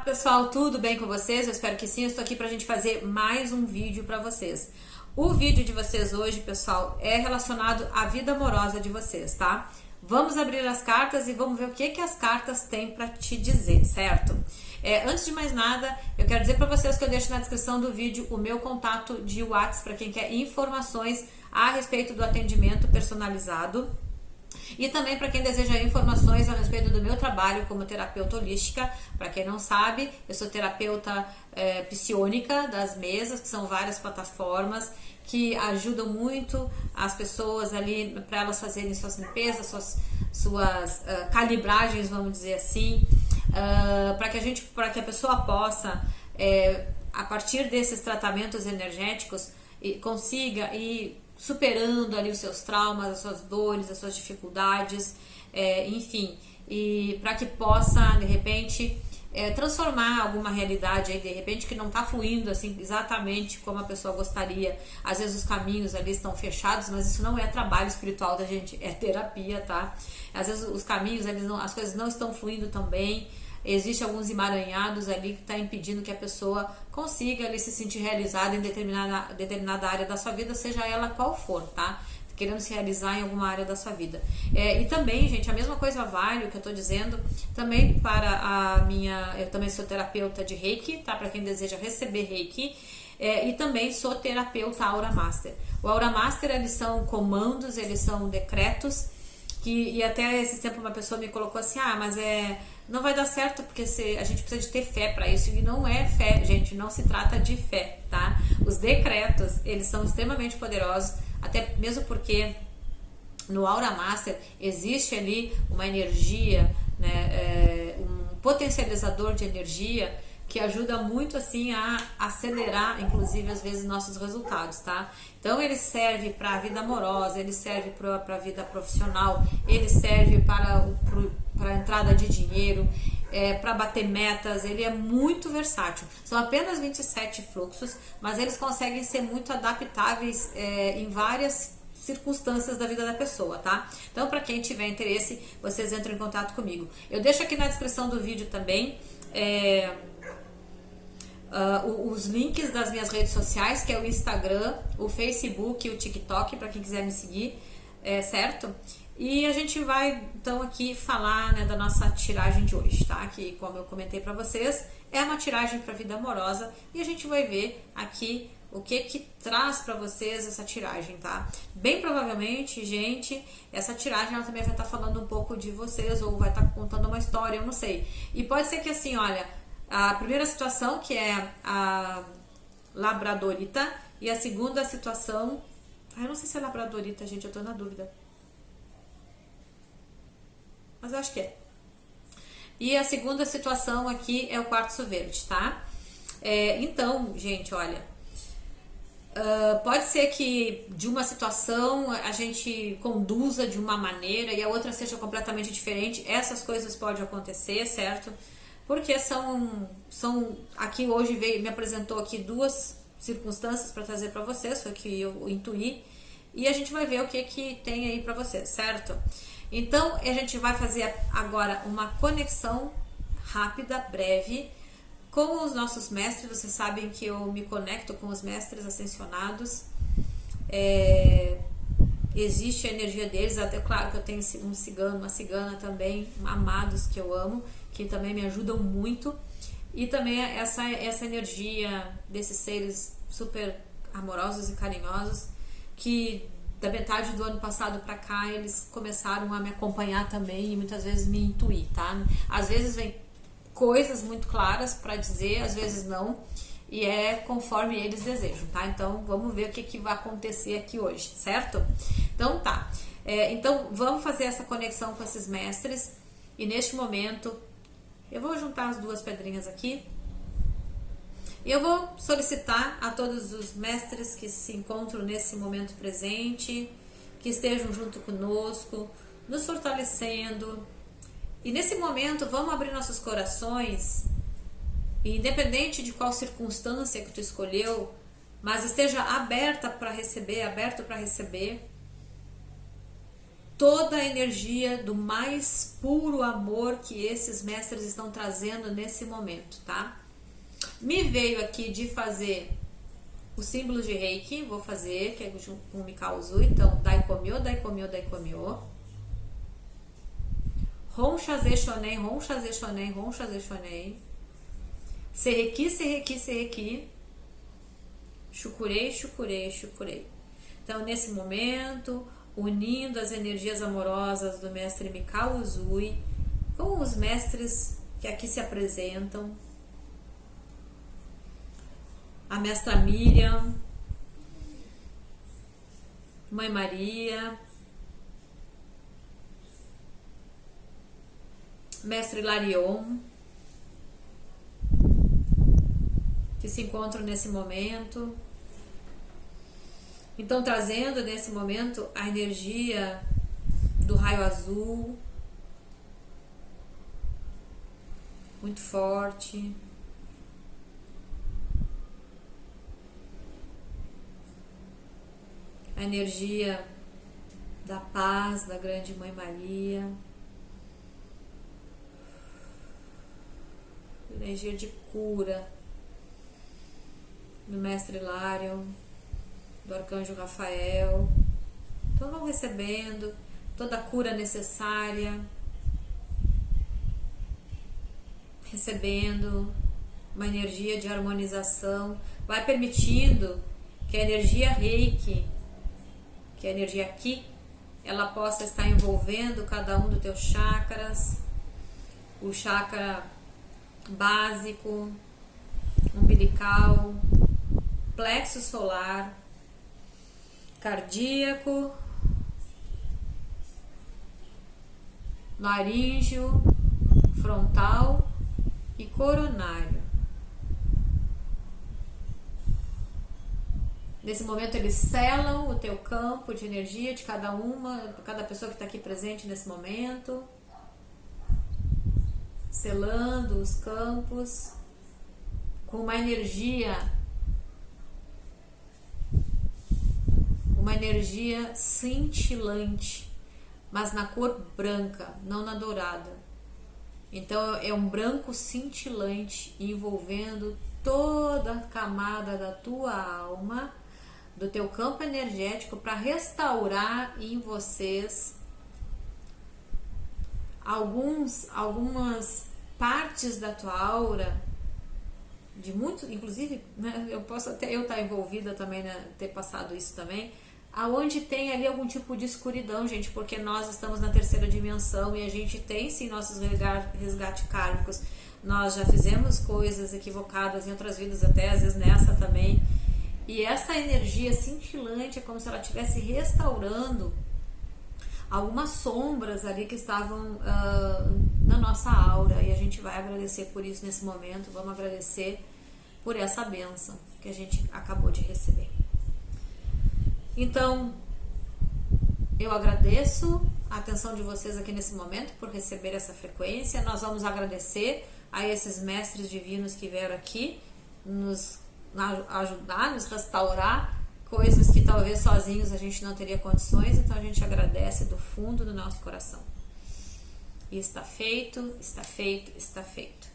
Pessoal, tudo bem com vocês? Eu espero que sim. Eu estou aqui para a gente fazer mais um vídeo para vocês. O vídeo de vocês hoje, pessoal, é relacionado à vida amorosa de vocês, tá? Vamos abrir as cartas e vamos ver o que as cartas têm para te dizer, certo? Antes de mais nada, eu quero dizer para vocês que eu deixo na descrição do vídeo o meu contato de WhatsApp para quem quer informações a respeito do atendimento personalizado. E também para quem deseja informações a respeito do meu trabalho como terapeuta holística. Para quem não sabe, eu sou terapeuta psiônica das mesas, que são várias plataformas que ajudam muito as pessoas ali para elas fazerem suas limpezas, suas calibragens, vamos dizer assim, para que a pessoa possa, a partir desses tratamentos energéticos, consiga ir superando ali os seus traumas, as suas dores, as suas dificuldades, enfim, e para que possa, de repente, transformar alguma realidade aí, de repente, que não está fluindo assim exatamente como a pessoa gostaria. Às vezes os caminhos ali estão fechados, mas isso não é trabalho espiritual da gente, é terapia, tá? Às vezes os caminhos, as coisas não estão fluindo tão bem. Existem alguns emaranhados ali que está impedindo que a pessoa consiga ali se sentir realizada em determinada área da sua vida, seja ela qual for, tá? Querendo se realizar em alguma área da sua vida. E também, gente, a mesma coisa vale o que eu tô dizendo também para eu também sou terapeuta de Reiki, tá? Para quem deseja receber Reiki. E também sou terapeuta Aura Master. O Aura Master, eles são comandos, eles são decretos, e até esse tempo uma pessoa me colocou assim, mas não vai dar certo porque a gente precisa de ter fé para isso. E não é fé, gente, não se trata de fé, tá? Os decretos, eles são extremamente poderosos, até mesmo porque no Aura Master existe ali uma energia, né, um potencializador de energia que ajuda muito assim a acelerar, inclusive às vezes, nossos resultados, tá? Então ele serve para a vida amorosa, ele serve para a vida profissional, ele serve para a entrada de dinheiro, para bater metas. Ele é muito versátil. São apenas 27 fluxos, mas eles conseguem ser muito adaptáveis em várias circunstâncias da vida da pessoa, tá? Então, para quem tiver interesse, vocês entram em contato comigo. Eu deixo aqui na descrição do vídeo também os links das minhas redes sociais, que é o Instagram, o Facebook e o TikTok, para quem quiser me seguir, certo? E a gente vai então aqui falar, né, da nossa tiragem de hoje, tá? Que, como eu comentei para vocês, é uma tiragem para a vida amorosa, e a gente vai ver aqui o que traz para vocês essa tiragem, tá? Bem provavelmente, gente, essa tiragem ela também vai estar falando um pouco de vocês, ou vai estar contando uma história, eu não sei. E pode ser que assim, olha, a primeira situação, que é a labradorita, e a segunda situação, eu não sei se é labradorita, gente, eu tô na dúvida, mas eu acho que é. E a segunda situação aqui é o quartzo verde, tá? Então, gente, olha, pode ser que de uma situação a gente conduza de uma maneira e a outra seja completamente diferente. Essas coisas podem acontecer, certo? Porque são aqui hoje me apresentou aqui duas circunstâncias para trazer para vocês, foi o que eu intuí, e a gente vai ver o que tem aí para vocês, certo? Então, a gente vai fazer agora uma conexão rápida, breve, com os nossos mestres. Vocês sabem que eu me conecto com os mestres ascensionados. Existe a energia deles, até claro que eu tenho um cigano, uma cigana também, amados que eu amo, que também me ajudam muito. E também essa energia desses seres super amorosos e carinhosos, que da metade do ano passado pra cá eles começaram a me acompanhar também e muitas vezes me intuir, tá? Às vezes vem coisas muito claras pra dizer, às vezes não, e é conforme eles desejam, tá? Então vamos ver o que vai acontecer aqui hoje, certo? Então tá, então vamos fazer essa conexão com esses mestres, e neste momento eu vou juntar as duas pedrinhas aqui. E eu vou solicitar a todos os mestres que se encontram nesse momento presente, que estejam junto conosco, nos fortalecendo. E nesse momento, vamos abrir nossos corações, independente de qual circunstância que tu escolheu, mas esteja aberto para receber. toda a energia do mais puro amor que esses mestres estão trazendo nesse momento, tá? Me veio aqui de fazer o símbolo de Reiki, vou fazer, que é com o Mikao Usui, então Daikomyo, Daikomyo, Daikomyo. Honshaze Shonen, Honshaze Shonen, Honshaze Shonen. Serreki, Serreki, Serreki. Shukurei, Shukurei, Shukurei. Então, nesse momento, unindo as energias amorosas do mestre Mikao Usui com os mestres que aqui se apresentam, a mestra Miriam, Mãe Maria, mestre Larion, que se encontram nesse momento. Então, trazendo nesse momento a energia do raio azul, muito forte. A energia da paz da Grande Mãe Maria. Energia de cura do Mestre Larion, do Arcanjo Rafael. Então vão recebendo toda a cura necessária, recebendo uma energia de harmonização, vai permitindo que a energia Reiki, que a energia Ki, ela possa estar envolvendo cada um dos teus chakras, o chakra básico, umbilical, plexo solar, cardíaco, laríngeo, frontal e coronário. Nesse momento eles selam o teu campo de energia de cada pessoa que está aqui presente nesse momento, selando os campos com uma energia cintilante, mas na cor branca, não na dourada. Então é um branco cintilante envolvendo toda a camada da tua alma, do teu campo energético, para restaurar em vocês algumas partes da tua aura, de muito, inclusive, né, eu posso até eu estar envolvida também, né, ter passado isso também, aonde tem ali algum tipo de escuridão, gente, porque nós estamos na terceira dimensão e a gente tem sim nossos resgate kármicos. Nós já fizemos coisas equivocadas em outras vidas, até às vezes nessa também. E essa energia cintilante é como se ela estivesse restaurando algumas sombras ali que estavam na nossa aura. E a gente vai agradecer por isso nesse momento. Vamos agradecer por essa bênção que a gente acabou de receber. Então, eu agradeço a atenção de vocês aqui nesse momento por receber essa frequência. Nós vamos agradecer a esses mestres divinos que vieram aqui nos ajudar, nos restaurar coisas que talvez sozinhos a gente não teria condições. Então a gente agradece do fundo do nosso coração. E está feito, está feito, está feito.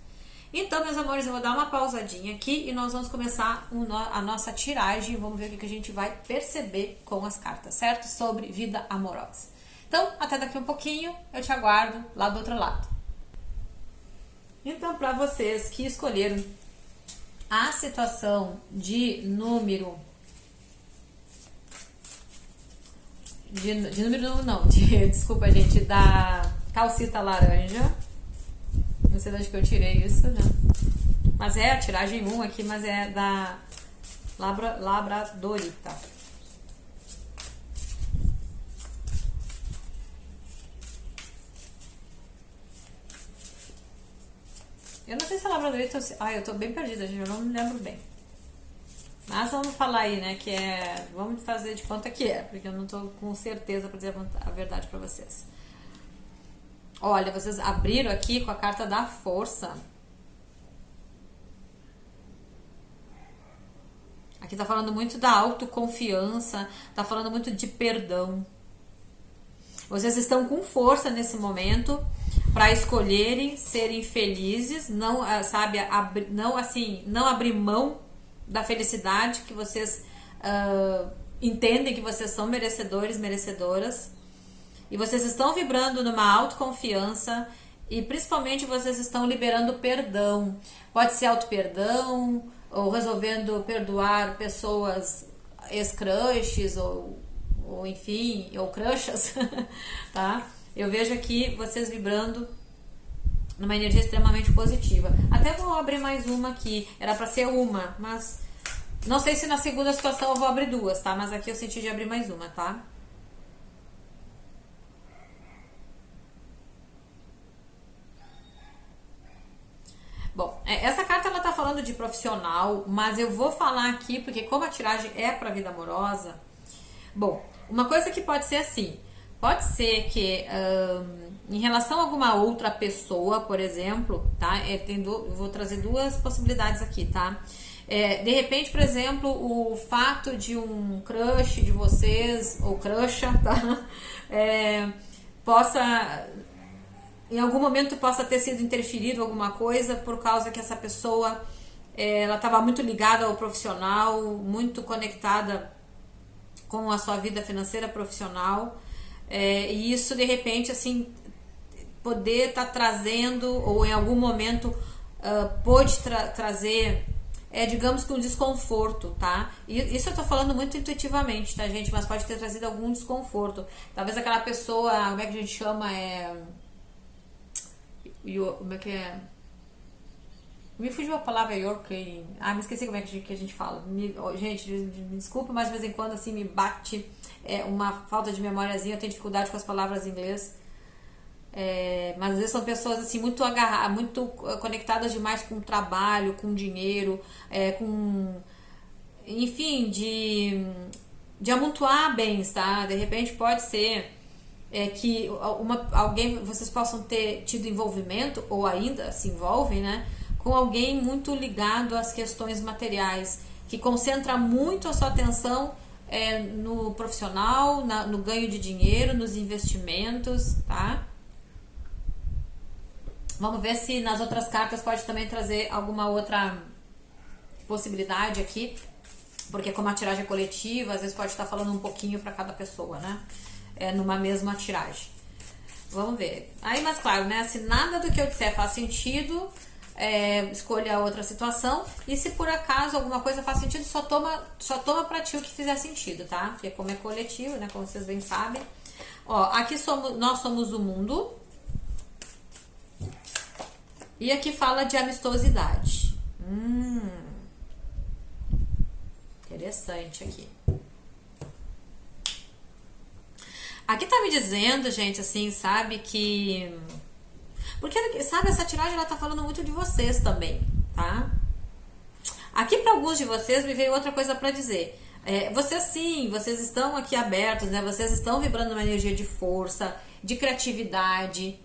Então, meus amores, eu vou dar uma pausadinha aqui e nós vamos começar a nossa tiragem. Vamos ver o que a gente vai perceber com as cartas, certo? Sobre vida amorosa. Então, até daqui um pouquinho, eu te aguardo lá do outro lado. Então, para vocês que escolheram a situação de número... desculpa, gente, da calcita laranja. Não sei de onde que eu tirei isso, né? Mas é a tiragem 1 aqui, mas é da Labradorita. Eu não sei se é Labradorita ou se... eu tô bem perdida, gente, eu não me lembro bem. Mas vamos falar aí, né, que é... Vamos fazer de conta que é, porque eu não tô com certeza pra dizer a verdade pra vocês. Olha, vocês abriram aqui com a carta da força. Aqui tá falando muito da autoconfiança, tá falando muito de perdão. Vocês estão com força nesse momento para escolherem serem felizes, não, sabe, não abrir mão da felicidade que vocês entendem que vocês são merecedores, merecedoras. E vocês estão vibrando numa autoconfiança e principalmente vocês estão liberando perdão. Pode ser auto-perdão ou resolvendo perdoar pessoas ex-crushes ou enfim, ou crushas, tá? Eu vejo aqui vocês vibrando numa energia extremamente positiva. Até vou abrir mais uma aqui. Era pra ser uma, mas não sei se na segunda situação eu vou abrir duas, tá? Mas aqui eu senti de abrir mais uma, tá? Bom, essa carta ela tá falando de profissional, mas eu vou falar aqui porque como a tiragem é pra vida amorosa, bom, uma coisa que pode ser assim, pode ser que em relação a alguma outra pessoa, por exemplo, tá? Eu vou trazer duas possibilidades aqui, tá? De repente, por exemplo, o fato de um crush de vocês, ou crusha, tá? Em algum momento possa ter sido interferido alguma coisa por causa que essa pessoa ela estava muito ligada ao profissional, muito conectada com a sua vida financeira profissional, e isso de repente assim poder estar trazendo ou em algum momento pode trazer digamos que um desconforto, tá? E isso eu tô falando muito intuitivamente, tá, gente? Mas pode ter trazido algum desconforto. Talvez aquela pessoa, como é que a gente chama? Como é que é? Me fugiu a palavra York. Me esqueci como é que a gente fala. Gente, me desculpa, mas de vez em quando assim me bate uma falta de memóriazinha. Eu tenho dificuldade com as palavras em inglês. Mas às vezes são pessoas assim muito agarradas, muito conectadas demais com o trabalho, com o dinheiro, enfim, de amontoar bens, tá? De repente pode ser que vocês possam ter tido envolvimento ou ainda se envolvem, né, com alguém muito ligado às questões materiais, que concentra muito a sua atenção no profissional, no ganho de dinheiro, nos investimentos, tá? Vamos ver se nas outras cartas pode também trazer alguma outra possibilidade aqui, porque como a tiragem é coletiva, às vezes pode estar falando um pouquinho para cada pessoa, né? Numa mesma tiragem. Vamos ver. Aí, mas claro, né? Se nada do que eu disser faz sentido, escolha outra situação. E se por acaso alguma coisa faz sentido, só toma pra ti o que fizer sentido, tá? Porque como é coletivo, né? Como vocês bem sabem. Ó, aqui nós somos o mundo. E aqui fala de amistosidade. Interessante aqui. Aqui tá me dizendo, gente, assim, sabe, que... Porque, sabe, essa tiragem, ela tá falando muito de vocês também, tá? Aqui para alguns de vocês me veio outra coisa para dizer. Vocês estão aqui abertos, né? Vocês estão vibrando uma energia de força, de criatividade.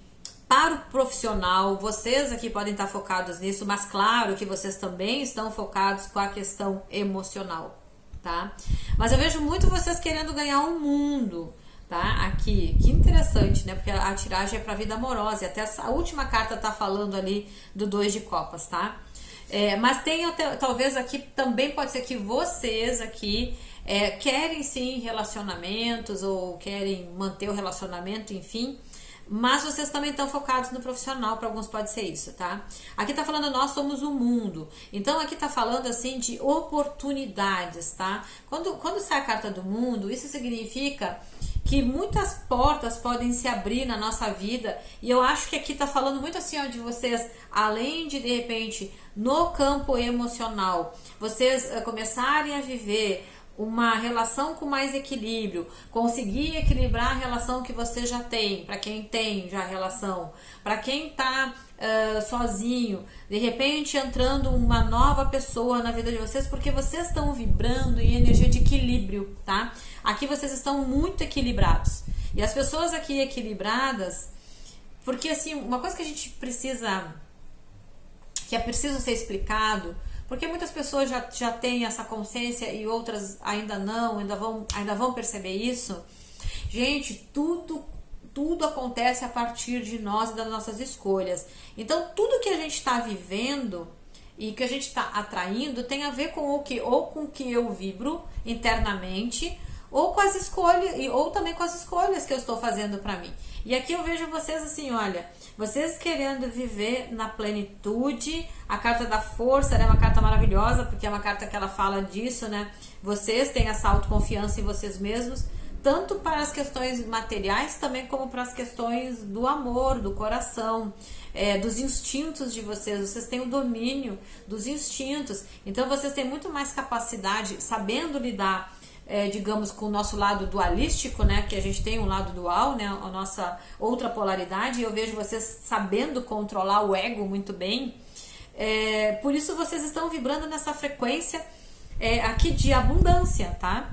Para o profissional, vocês aqui podem estar focados nisso, mas claro que vocês também estão focados com a questão emocional, tá? Mas eu vejo muito vocês querendo ganhar um mundo, tá? Aqui, que interessante, né? Porque a tiragem é para vida amorosa, e até a última carta tá falando ali do 2 de copas, tá? Mas tem talvez aqui também pode ser que vocês aqui querem sim relacionamentos ou querem manter o relacionamento, enfim. Mas vocês também estão focados no profissional, para alguns pode ser isso, tá? Aqui tá falando nós somos o mundo. Então aqui tá falando assim de oportunidades, tá? Quando sai a carta do mundo, isso significa que muitas portas podem se abrir na nossa vida. E eu acho que aqui tá falando muito assim, ó, de vocês, além de repente, no campo emocional, vocês começarem a viver uma relação com mais equilíbrio, conseguir equilibrar a relação que você já tem, para quem tem já relação, para quem tá sozinho, de repente entrando uma nova pessoa na vida de vocês, porque vocês estão vibrando em energia de equilíbrio, tá? Aqui vocês estão muito equilibrados. E as pessoas aqui equilibradas, porque assim, uma coisa que a gente precisa, que é preciso ser explicado, porque muitas pessoas já têm essa consciência e outras ainda não, ainda vão perceber isso. Gente, tudo tudo acontece a partir de nós e das nossas escolhas. Então, tudo que a gente está vivendo e que a gente está atraindo tem a ver com o que, ou com o que eu vibro internamente, ou com as escolhas, ou também com as escolhas que eu estou fazendo para mim. E aqui eu vejo vocês assim, olha, vocês querendo viver na plenitude. A carta da força, né, é uma carta maravilhosa, porque é uma carta que ela fala disso, né? Vocês têm essa autoconfiança em vocês mesmos, tanto para as questões materiais, também como para as questões do amor, do coração, dos instintos de vocês. Vocês têm o domínio dos instintos, então vocês têm muito mais capacidade, sabendo lidar, digamos, com o nosso lado dualístico, né, que a gente tem um lado dual, né, a nossa outra polaridade, e eu vejo vocês sabendo controlar o ego muito bem. Por isso vocês estão vibrando nessa frequência aqui de abundância, tá?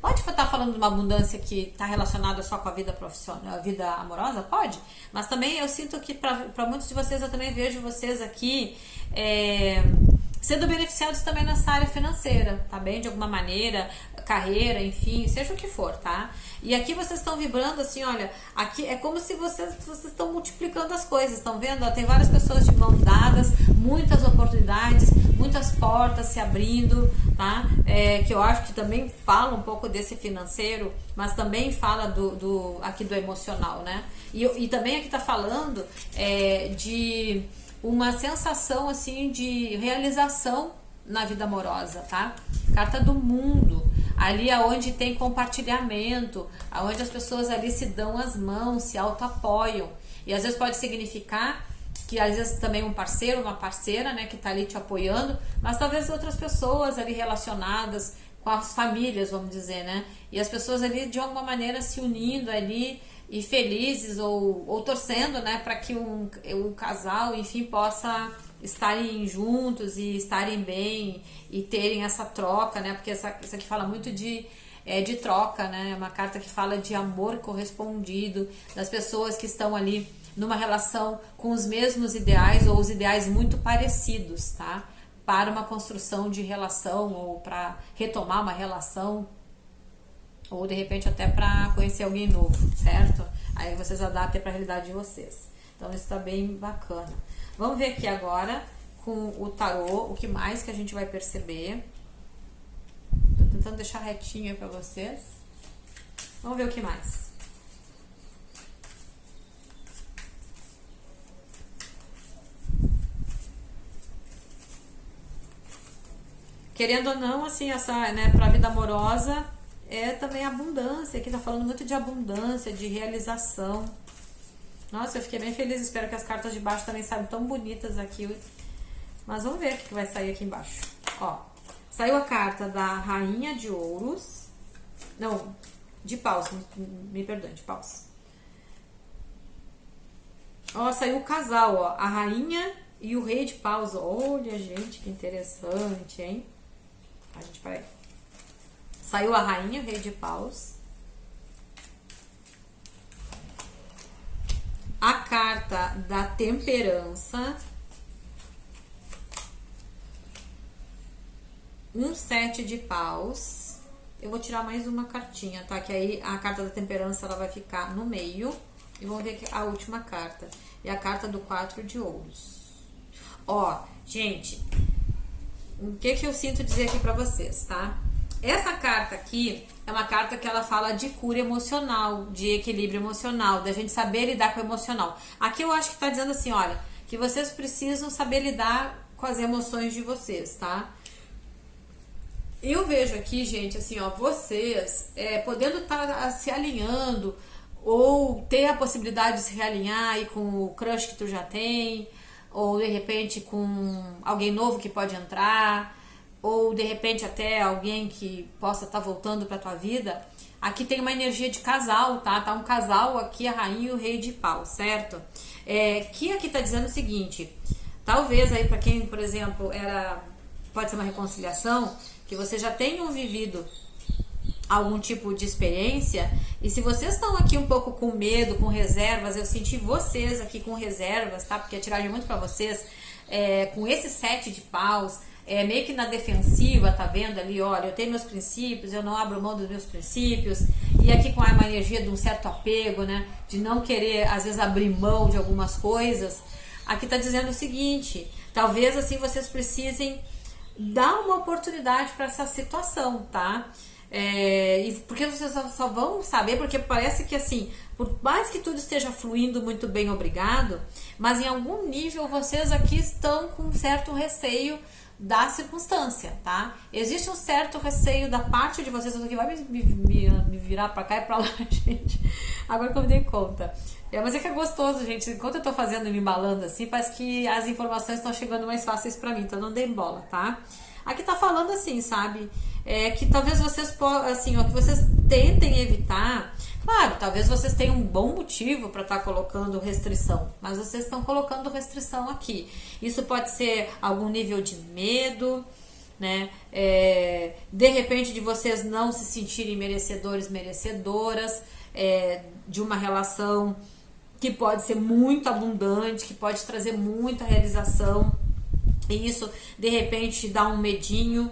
Pode estar falando de uma abundância que está relacionada só com a vida profissional, a vida amorosa? Pode. Mas também eu sinto que para muitos de vocês, eu também vejo vocês aqui sendo beneficiados também nessa área financeira, tá bem? De alguma maneira, carreira, enfim, seja o que for, tá? E aqui vocês estão vibrando assim, olha, aqui é como se vocês estão multiplicando as coisas, estão vendo? Ó, tem várias pessoas de mão dadas, muitas oportunidades, muitas portas se abrindo, tá? Que eu acho que também fala um pouco desse financeiro, mas também fala aqui do emocional, né? E também aqui tá falando de uma sensação assim de realização na vida amorosa, tá? Carta do mundo, ali aonde tem compartilhamento, aonde as pessoas ali se dão as mãos, se auto-apoiam. E às vezes pode significar que às vezes também um parceiro, uma parceira, né, que tá ali te apoiando, mas talvez outras pessoas ali relacionadas com as famílias, vamos dizer, né? E as pessoas ali de alguma maneira se unindo ali e felizes ou torcendo, né, para que o casal, enfim, possa estarem juntos e estarem bem e terem essa troca, né? Porque isso aqui fala muito de troca, né? É uma carta que fala de amor correspondido, das pessoas que estão ali numa relação com os mesmos ideais ou os ideais muito parecidos, tá? Para uma construção de relação ou para retomar uma relação ou de repente até para conhecer alguém novo, certo? Aí vocês adaptem para a realidade de vocês. Então isso tá bem bacana. Vamos ver aqui agora com o tarô o que mais que a gente vai perceber. Tô tentando deixar retinho para vocês. Vamos ver o que mais. Querendo ou não, assim, essa, né, para a vida amorosa também abundância. Aqui tá falando muito de abundância, de realização. Nossa, eu fiquei bem feliz. Espero que as cartas de baixo também saiam tão bonitas aqui. Mas vamos ver o que vai sair aqui embaixo. Ó, saiu a carta da Rainha de Ouros. Não, de paus, me perdoe, de paus. Ó, saiu o casal, ó, a Rainha e o Rei de Paus. Olha, gente, que interessante, hein? A gente, peraí. Saiu a Rainha e o Rei de Paus. A carta da Temperança. Um 7 de paus. Eu vou tirar mais uma cartinha, tá? Que aí a carta da Temperança ela vai ficar no meio. E vamos ver aqui a última carta. E a carta do 4 de ouros. Ó, gente, o que eu sinto dizer aqui pra vocês, tá? Essa carta aqui é uma carta que ela fala de cura emocional, de equilíbrio emocional, da gente saber lidar com o emocional. Aqui eu acho que tá dizendo assim, olha, que vocês precisam saber lidar com as emoções de vocês, tá? Eu vejo aqui, gente, assim, ó, vocês podendo estar se alinhando ou ter a possibilidade de se realinhar aí com o crush que tu já tem, ou de repente com alguém novo que pode entrar, ou de repente até alguém que possa estar voltando para tua vida. Aqui tem uma energia de casal, tá? Tá um casal aqui, a Rainha e o Rei de Pau, certo? Que aqui tá dizendo o seguinte, talvez aí para quem, por exemplo, pode ser uma reconciliação, que vocês já tenham vivido algum tipo de experiência, e se vocês estão aqui um pouco com medo, com reservas, eu senti vocês aqui com reservas, tá? Porque a tiragem é muito pra vocês, com esse 7 de paus, meio que na defensiva, tá vendo ali, olha, eu tenho meus princípios, eu não abro mão dos meus princípios, e aqui com uma energia de um certo apego, né? De não querer, às vezes, abrir mão de algumas coisas. Aqui tá dizendo o seguinte, talvez assim vocês precisem dar uma oportunidade para essa situação, tá? Porque vocês só vão saber, porque parece que assim, por mais que tudo esteja fluindo muito bem, obrigado, mas em algum nível vocês aqui estão com um certo receio da circunstância, tá? Existe um certo receio da parte de vocês, aqui vai me virar pra cá e pra lá, gente, agora que eu me dei conta. Mas é que é gostoso, gente, enquanto eu tô fazendo e me embalando assim, parece que as informações estão chegando mais fáceis pra mim, então não dei bola, tá? Aqui tá falando assim, sabe? Que talvez vocês assim, ó, que vocês tentem evitar. Claro, talvez vocês tenham um bom motivo para estar colocando restrição, mas vocês estão colocando restrição aqui. Isso pode ser algum nível de medo, né? De repente de vocês não se sentirem merecedores, merecedoras de uma relação que pode ser muito abundante, que pode trazer muita realização. E isso, de repente, dá um medinho,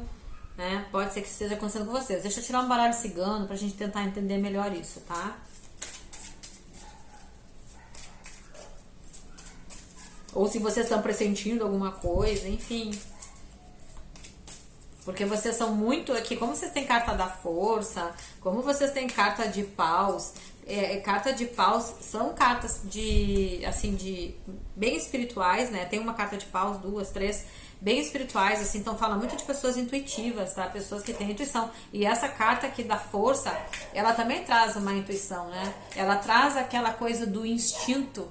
né? Pode ser que esteja acontecendo com vocês. Deixa eu tirar um baralho cigano pra gente tentar entender melhor isso, tá? Ou se vocês estão pressentindo alguma coisa, enfim. Porque vocês são muito aqui, como vocês têm carta da força, como vocês têm carta de paus, carta de paus são cartas de, assim, de bem espirituais, né? Tem uma carta de paus, duas, três, bem espirituais, assim, então fala muito de pessoas intuitivas, tá? Pessoas que têm intuição. E essa carta aqui da força, ela também traz uma intuição, né? Ela traz aquela coisa do instinto,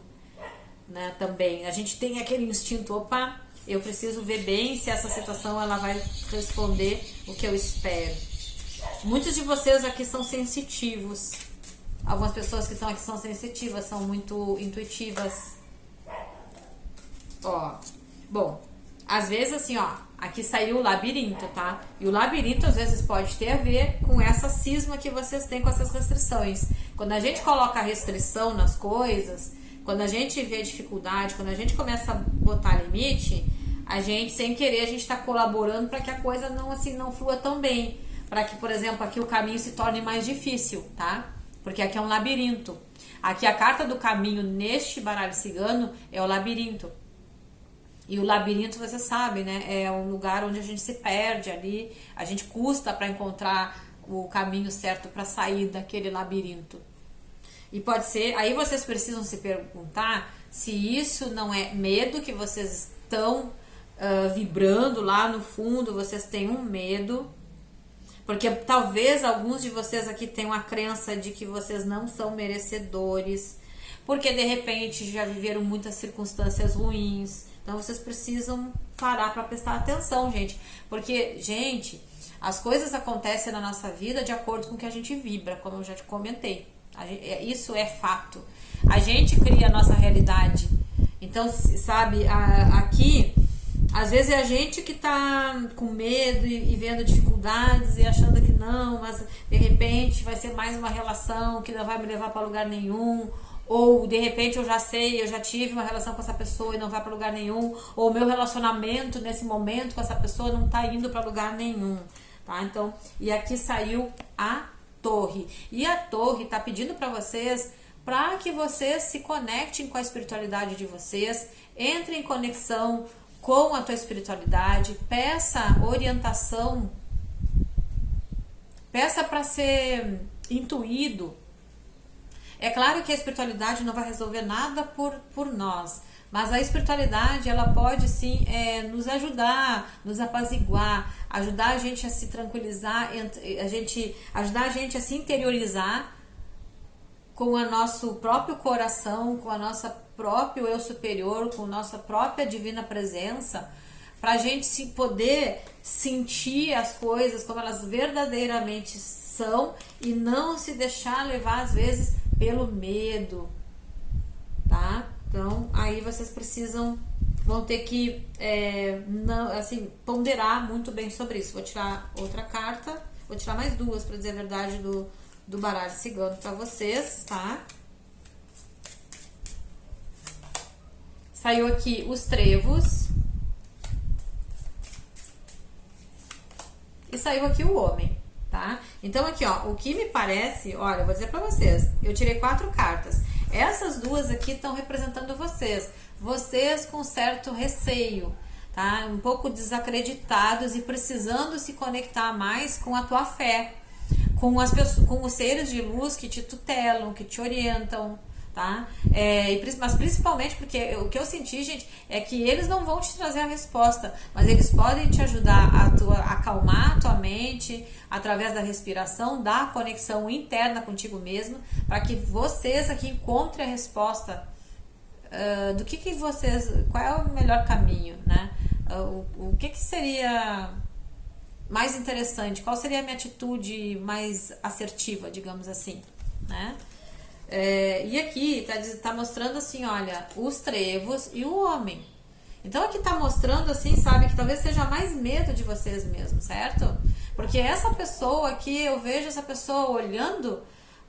né? Também. A gente tem aquele instinto, opa, eu preciso ver bem se essa situação ela vai responder o que eu espero. Muitos de vocês aqui são sensitivos. Algumas pessoas que estão aqui são sensitivas, são muito intuitivas. Ó, bom, às vezes assim, ó, aqui saiu o labirinto, tá? E o labirinto às vezes pode ter a ver com essa cisma que vocês têm com essas restrições. Quando a gente coloca restrição nas coisas, quando a gente vê dificuldade, quando a gente começa a botar limite, a gente, sem querer, a gente está colaborando para que a coisa não, assim, não flua tão bem. Para que, por exemplo, aqui o caminho se torne mais difícil, tá? Porque aqui é um labirinto. Aqui a carta do caminho neste baralho cigano é o labirinto. E o labirinto, você sabe, né? É um lugar onde a gente se perde ali. A gente custa para encontrar o caminho certo para sair daquele labirinto. E pode ser... Aí vocês precisam se perguntar se isso não é medo que vocês estão vibrando lá no fundo. Vocês têm um medo... Porque talvez alguns de vocês aqui tenham a crença de que vocês não são merecedores, porque de repente já viveram muitas circunstâncias ruins. Então vocês precisam parar para prestar atenção, gente. Porque, gente, as coisas acontecem na nossa vida de acordo com o que a gente vibra, como eu já te comentei. Isso é fato. A gente cria a nossa realidade. Então, sabe, aqui... Às vezes é a gente que tá com medo e vendo dificuldades e achando que não, mas de repente vai ser mais uma relação que não vai me levar para lugar nenhum. Ou de repente eu já sei, eu já tive uma relação com essa pessoa e não vai para lugar nenhum. Ou o meu relacionamento nesse momento com essa pessoa não tá indo para lugar nenhum, tá? Então, e aqui saiu a torre. E a torre tá pedindo para vocês para que vocês se conectem com a espiritualidade de vocês, entrem em conexão com a tua espiritualidade, peça orientação, peça para ser intuído. É claro que a espiritualidade não vai resolver nada por nós, mas a espiritualidade ela pode sim nos ajudar, nos apaziguar, ajudar a gente a se tranquilizar, ajudar a gente a se interiorizar com o nosso próprio coração, com a nossa próprio eu superior, com nossa própria divina presença, para a gente poder sentir as coisas como elas verdadeiramente são e não se deixar levar às vezes pelo medo, tá? Então aí vocês vão ter que ponderar muito bem sobre isso. Vou tirar outra carta, vou tirar mais duas para dizer a verdade do baralho cigano para vocês, tá? Saiu aqui os trevos. E saiu aqui o homem, tá? tá? Então aqui, ó, o que me parece, olha, eu vou dizer pra vocês, eu tirei 4 cartas. Essas duas aqui estão representando vocês com certo receio, tá? Um pouco desacreditados e precisando se conectar mais com a tua fé, com as pessoas, com os seres de luz que te tutelam, que te orientam, tá? Mas principalmente porque o que eu senti, gente, é que eles não vão te trazer a resposta, mas eles podem te ajudar a acalmar a tua mente através da respiração, da conexão interna contigo mesmo, para que vocês aqui encontrem a resposta do que vocês, qual é o melhor caminho, né? O que seria mais interessante, qual seria a minha atitude mais assertiva, digamos assim, né? E aqui tá mostrando assim, olha, os trevos e o homem. Então aqui tá mostrando assim, sabe, que talvez seja mais medo de vocês mesmos, certo? Porque essa pessoa aqui, eu vejo essa pessoa olhando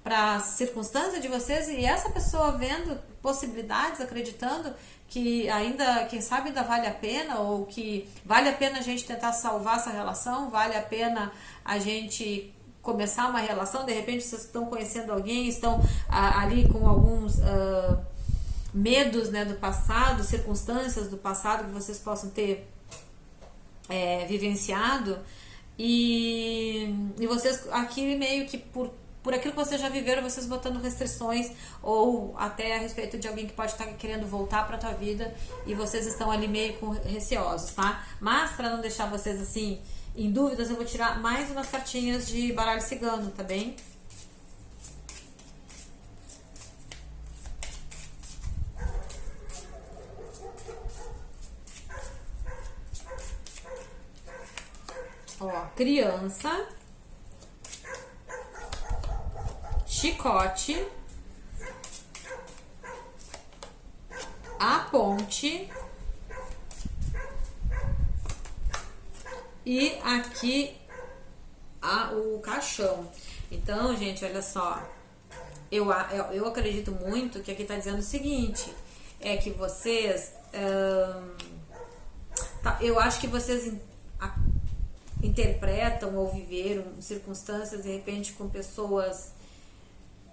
para a circunstância de vocês e essa pessoa vendo possibilidades, acreditando que ainda, quem sabe ainda vale a pena, ou que vale a pena a gente tentar salvar essa relação, vale a pena a gente começar uma relação. De repente vocês estão conhecendo alguém, estão ali com alguns medos, né, do passado, circunstâncias do passado que vocês possam ter vivenciado, e vocês aqui meio que por aquilo que vocês já viveram, vocês botando restrições, ou até a respeito de alguém que pode estar querendo voltar para a tua vida e vocês estão ali meio receosos, tá? Mas para não deixar vocês assim em dúvidas, eu vou tirar mais umas cartinhas de baralho cigano, tá bem? Ó, criança, chicote, a ponte e aqui o caixão. Então, gente, olha só, eu acredito muito que aqui tá dizendo o seguinte, é que vocês, eu acho que vocês interpretam ou viveram circunstâncias de repente com pessoas,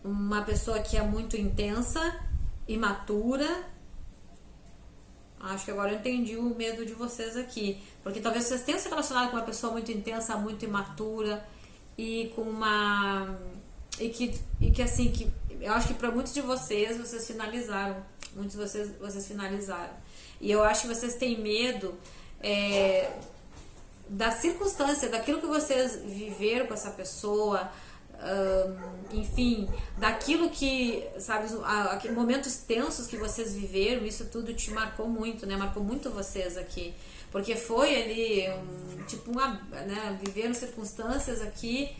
uma pessoa que é muito intensa, imatura. Acho que agora eu entendi o medo de vocês aqui, porque talvez vocês tenham se relacionado com uma pessoa muito intensa, muito imatura e com uma e que assim, que eu acho que para muitos de vocês finalizaram, muitos de vocês finalizaram, e eu acho que vocês têm medo da circunstância, daquilo que vocês viveram com essa pessoa, enfim, daquilo que, sabe, momentos tensos que vocês viveram, isso tudo te marcou muito, né? Marcou muito vocês aqui, porque foi ali, né, viveram circunstâncias aqui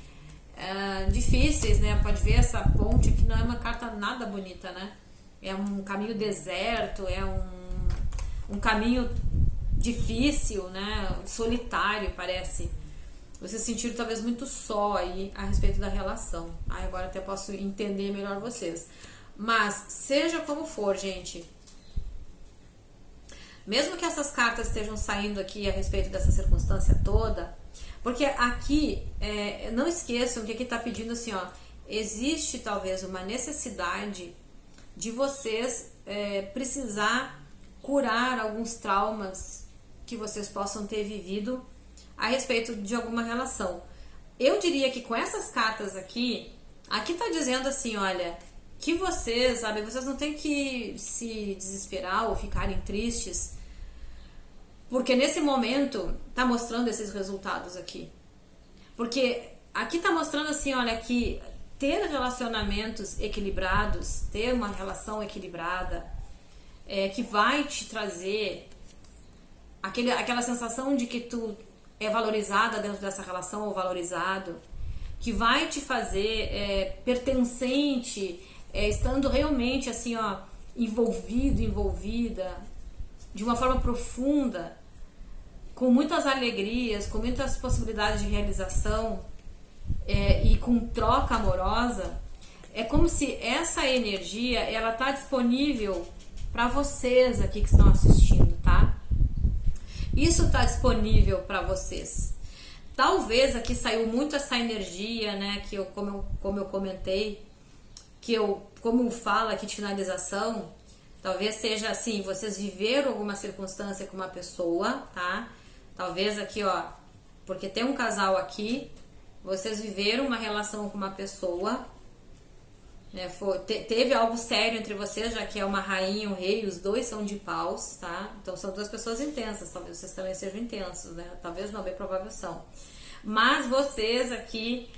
difíceis, né? Pode ver essa ponte aqui, não é uma carta nada bonita, né? É um caminho deserto, é um caminho difícil, né? Solitário, parece. Vocês sentiram talvez muito só aí a respeito da relação. Agora até posso entender melhor vocês. Mas, seja como for, gente, mesmo que essas cartas estejam saindo aqui a respeito dessa circunstância toda, porque aqui, não esqueçam que aqui está pedindo assim, ó, existe talvez uma necessidade de vocês precisar curar alguns traumas que vocês possam ter vivido a respeito de alguma relação. Eu diria que com essas cartas aqui tá dizendo assim, olha, que vocês, sabe, vocês não tem que se desesperar ou ficarem tristes, porque nesse momento tá mostrando esses resultados aqui. Porque aqui tá mostrando assim, olha, que ter relacionamentos equilibrados, ter uma relação equilibrada, que vai te trazer aquela sensação de que tu é valorizada dentro dessa relação ou valorizado, que vai te fazer pertencente, estando realmente assim, ó, envolvida de uma forma profunda, com muitas alegrias, com muitas possibilidades de realização, e com troca amorosa. É como se essa energia, ela tá disponível para vocês aqui que estão assistindo, tá? Isso tá disponível para vocês. Talvez aqui saiu muito essa energia, né, que como eu comentei, como fala aqui de finalização, talvez seja assim, vocês viveram alguma circunstância com uma pessoa, tá? Talvez aqui, ó, porque tem um casal aqui, vocês viveram uma relação com uma pessoa, né? Teve algo sério entre vocês, já que é uma rainha e um rei, os dois são de paus, tá? Então são duas pessoas intensas, talvez vocês também sejam intensos, né? Talvez não, bem provável são. Mas vocês aqui,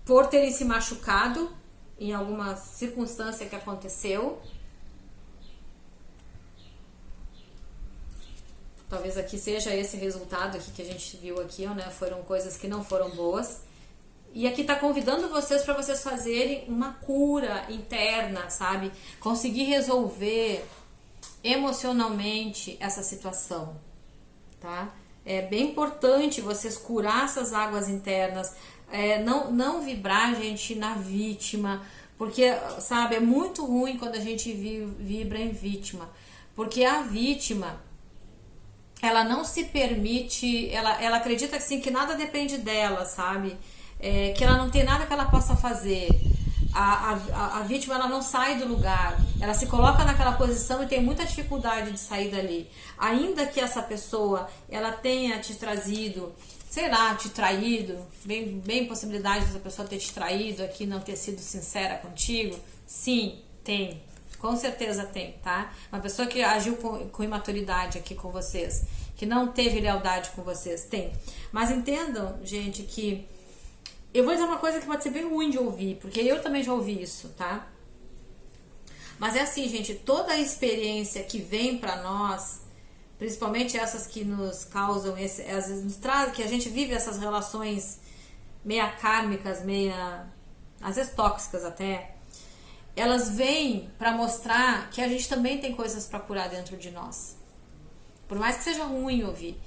por terem se machucado em alguma circunstância que aconteceu, talvez aqui seja esse resultado aqui que a gente viu aqui, né? Foram coisas que não foram boas. E aqui tá convidando vocês para vocês fazerem uma cura interna, sabe? Conseguir resolver emocionalmente essa situação, tá? É bem importante vocês curar essas águas internas, não vibrar, gente, na vítima, porque, sabe, é muito ruim quando a gente vibra em vítima, porque a vítima, ela não se permite, ela acredita assim, que nada depende dela, sabe? Que ela não tem nada que ela possa fazer. A vítima, ela não sai do lugar, ela se coloca naquela posição e tem muita dificuldade de sair dali. Ainda que essa pessoa ela tenha te trazido, sei lá, te traído, bem possibilidade dessa pessoa ter te traído aqui, não ter sido sincera contigo, sim, tem, com certeza tem, tá? Uma pessoa que agiu com imaturidade aqui com vocês, que não teve lealdade com vocês, tem. Mas entendam, gente, que eu vou dizer uma coisa que pode ser bem ruim de ouvir, porque eu também já ouvi isso, tá? Mas é assim, gente, toda a experiência que vem pra nós, principalmente essas que nos causam, às vezes nos traz, que a gente vive essas relações meia kármicas, às vezes tóxicas até, elas vêm pra mostrar que a gente também tem coisas pra curar dentro de nós. Por mais que seja ruim ouvir.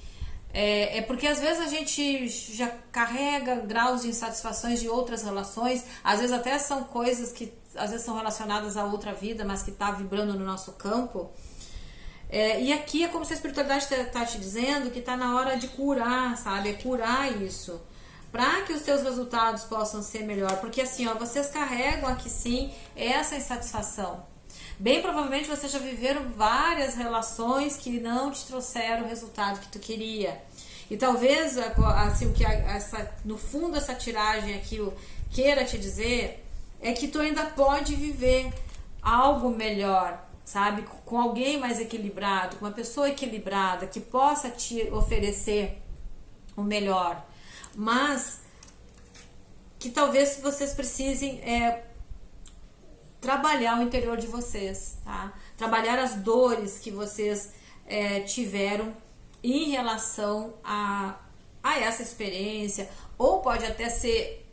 Porque às vezes a gente já carrega graus de insatisfações de outras relações, às vezes até são coisas que às vezes são relacionadas a outra vida, mas que tá vibrando no nosso campo. E aqui é como se a espiritualidade tá te dizendo que tá na hora de curar, sabe? É curar isso, para que os teus resultados possam ser melhor, porque assim, ó, vocês carregam aqui sim essa insatisfação. Bem provavelmente vocês já viveram várias relações que não te trouxeram o resultado que tu queria. E talvez, assim, o que no fundo essa tiragem aqui queira te dizer é que tu ainda pode viver algo melhor, sabe? Com alguém mais equilibrado, com uma pessoa equilibrada, que possa te oferecer o melhor. Mas que talvez vocês precisem trabalhar o interior de vocês, tá? Trabalhar as dores que vocês tiveram em relação a essa experiência, ou pode até ser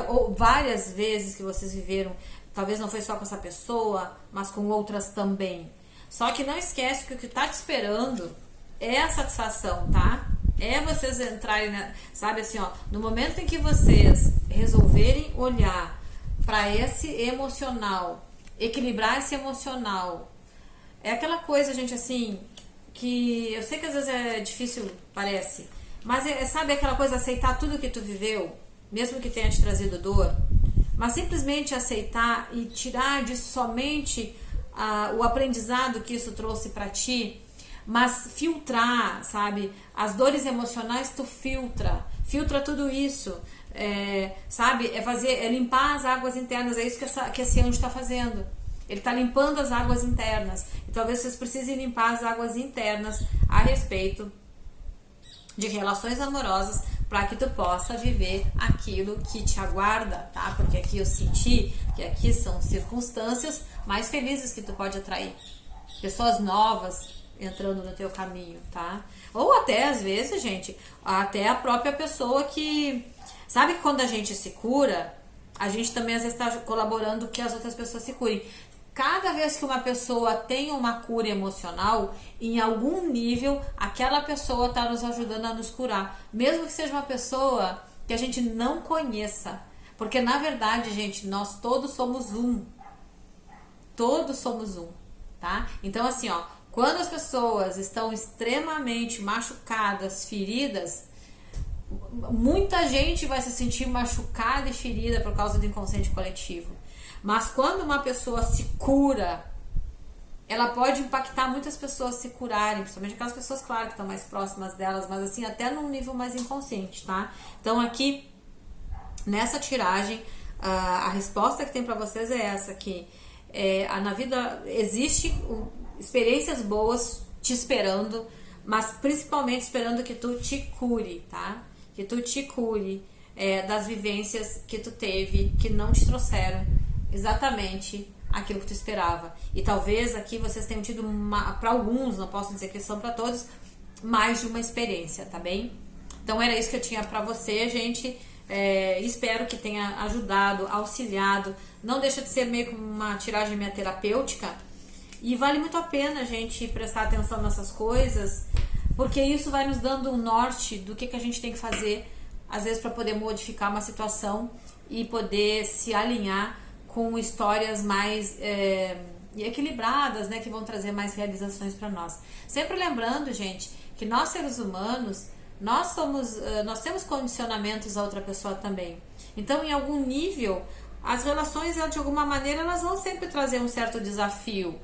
ou várias vezes que vocês viveram, talvez não foi só com essa pessoa, mas com outras também. Só que não esquece que o que tá te esperando é a satisfação, tá? É vocês entrarem, sabe assim, ó, no momento em que vocês resolverem olhar para esse emocional, equilibrar esse emocional, é aquela coisa, gente, assim, que eu sei que às vezes é difícil, parece, mas sabe aquela coisa, aceitar tudo que tu viveu, mesmo que tenha te trazido dor, mas simplesmente aceitar e tirar disso somente o aprendizado que isso trouxe para ti, mas filtrar, sabe, as dores emocionais tu filtra tudo isso. Sabe, é limpar as águas internas, é isso que esse anjo está fazendo. Ele está limpando as águas internas. E talvez vocês precisem limpar as águas internas a respeito de relações amorosas, para que tu possa viver aquilo que te aguarda, tá? Porque aqui eu senti que aqui são circunstâncias mais felizes que tu pode atrair. Pessoas novas entrando no teu caminho, tá? Ou até, às vezes, gente, até a própria pessoa que... Sabe que quando a gente se cura, a gente também às vezes está colaborando que as outras pessoas se curem. Cada vez que uma pessoa tem uma cura emocional, em algum nível, aquela pessoa está nos ajudando a nos curar. Mesmo que seja uma pessoa que a gente não conheça. Porque, na verdade, gente, nós todos somos um. Todos somos um, tá? Então, assim, ó, Quando as pessoas estão extremamente machucadas, feridas, muita gente vai se sentir machucada e ferida por causa do inconsciente coletivo. Mas quando uma pessoa se cura, ela pode impactar muitas pessoas se curarem, principalmente aquelas pessoas, claro, que estão mais próximas delas, mas assim, até num nível mais inconsciente, tá? Então aqui, nessa tiragem, a resposta que tem para vocês é essa aqui. Na vida existe experiências boas te esperando, mas principalmente esperando que tu te cure, tá? Que tu te cure das vivências que tu teve, que não te trouxeram exatamente aquilo que tu esperava. E talvez aqui vocês tenham tido, para alguns, não posso dizer que são para todos, mais de uma experiência, tá bem? Então era isso que eu tinha para você, gente. Espero que tenha ajudado, auxiliado. Não deixa de ser meio que uma tiragem minha terapêutica. E vale muito a pena a gente prestar atenção nessas coisas, porque isso vai nos dando um norte do que a gente tem que fazer, às vezes, para poder modificar uma situação e poder se alinhar com histórias mais equilibradas, né, que vão trazer mais realizações para nós. Sempre lembrando, gente, que nós, seres humanos, nós temos condicionamentos a outra pessoa também. Então, em algum nível, as relações, de alguma maneira, elas vão sempre trazer um certo desafio,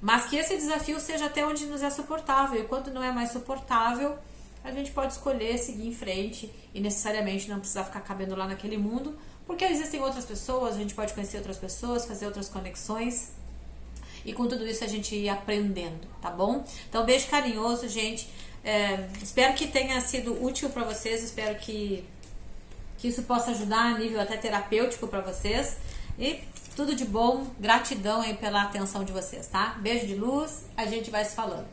mas que esse desafio seja até onde nos é suportável. E quando não é mais suportável, a gente pode escolher seguir em frente e necessariamente não precisar ficar cabendo lá naquele mundo, porque existem outras pessoas, a gente pode conhecer outras pessoas, fazer outras conexões, e com tudo isso a gente ir aprendendo, tá bom? Então, beijo carinhoso, gente. Espero que tenha sido útil para vocês, espero que isso possa ajudar a nível até terapêutico para vocês. E tudo de bom, gratidão aí pela atenção de vocês, tá? Beijo de luz, a gente vai se falando.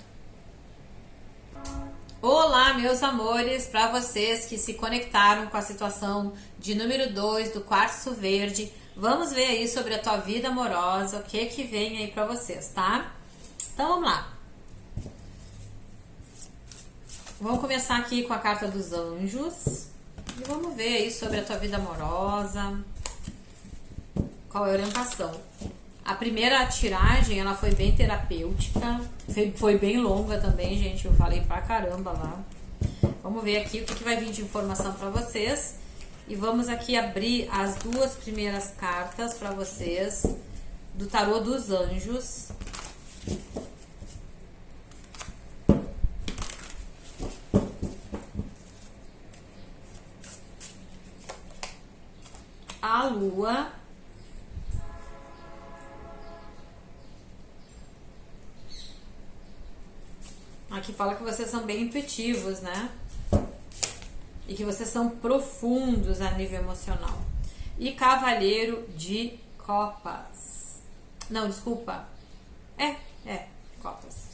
Olá, meus amores, para vocês que se conectaram com a situação de número 2 do Quartzo Verde, vamos ver aí sobre a tua vida amorosa, o que vem aí para vocês, tá? Então vamos lá. Vamos começar aqui com a carta dos anjos e vamos ver aí sobre a tua vida amorosa, qual é a orientação. A primeira tiragem, ela foi bem terapêutica, foi bem longa também, gente, eu falei pra caramba lá. Vamos ver aqui o que vai vir de informação pra vocês. E vamos aqui abrir as duas primeiras cartas pra vocês do tarô dos anjos. A lua. Aqui fala que vocês são bem intuitivos, né? E que vocês são profundos a nível emocional. E Cavaleiro de Copas. Não, desculpa. Copas.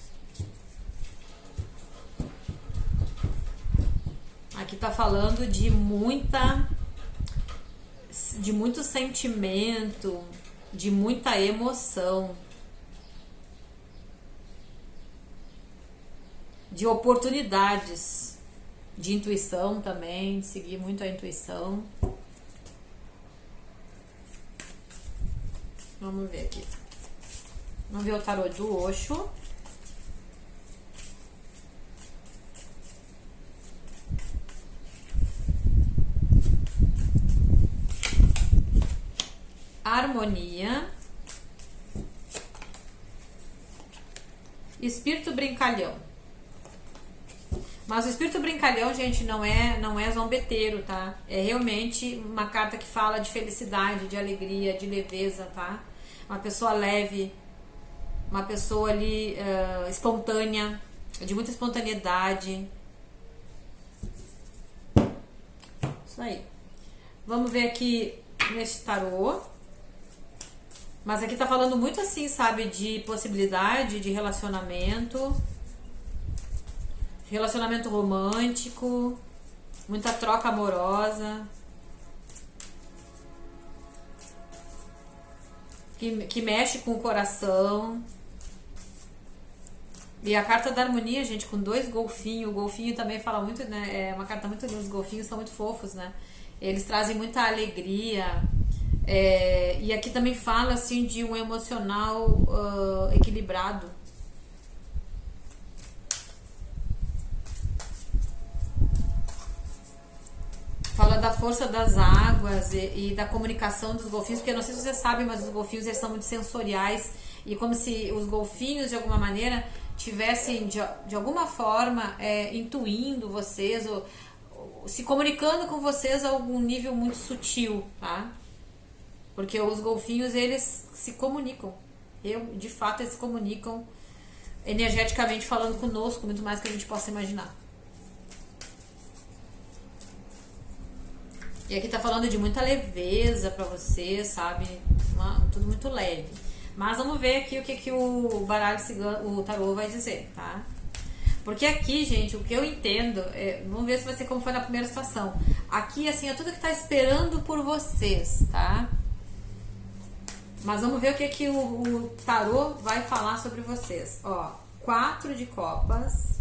Aqui tá falando de muito sentimento, de muita emoção, de oportunidades, de intuição também, seguir muito a intuição. Vamos ver aqui. Vamos ver o tarô do Osho. Harmonia. Espírito brincalhão. Mas o espírito brincalhão, gente, não é zombeteiro, tá? É realmente uma carta que fala de felicidade, de alegria, de leveza, tá? Uma pessoa leve, uma pessoa ali espontânea, de muita espontaneidade. Isso aí. Vamos ver aqui nesse tarô. Mas aqui tá falando muito assim, sabe, de possibilidade de relacionamento romântico, muita troca amorosa, que mexe com o coração. E a carta da harmonia, gente, com 2 golfinhos. O golfinho também fala muito, né? É uma carta muito linda. Os golfinhos são muito fofos, né? Eles trazem muita alegria. E aqui também fala assim de um emocional equilibrado. da força das águas e da comunicação dos golfinhos, porque eu não sei se vocês sabem, mas os golfinhos eles são muito sensoriais, e como se os golfinhos de alguma maneira tivessem de alguma forma intuindo vocês ou se comunicando com vocês a algum nível muito sutil, tá? Porque os golfinhos eles se comunicam, de fato eles se comunicam energeticamente falando conosco, muito mais do que a gente possa imaginar. E aqui tá falando de muita leveza pra você, sabe? Tudo muito leve. Mas vamos ver aqui o que o baralho cigano, o tarô vai dizer, tá? Porque aqui, gente, o que eu entendo, vamos ver se vai ser como foi na primeira situação. Aqui, assim, é tudo que tá esperando por vocês, tá? Mas vamos ver o que o tarô vai falar sobre vocês. Ó, 4 de copas.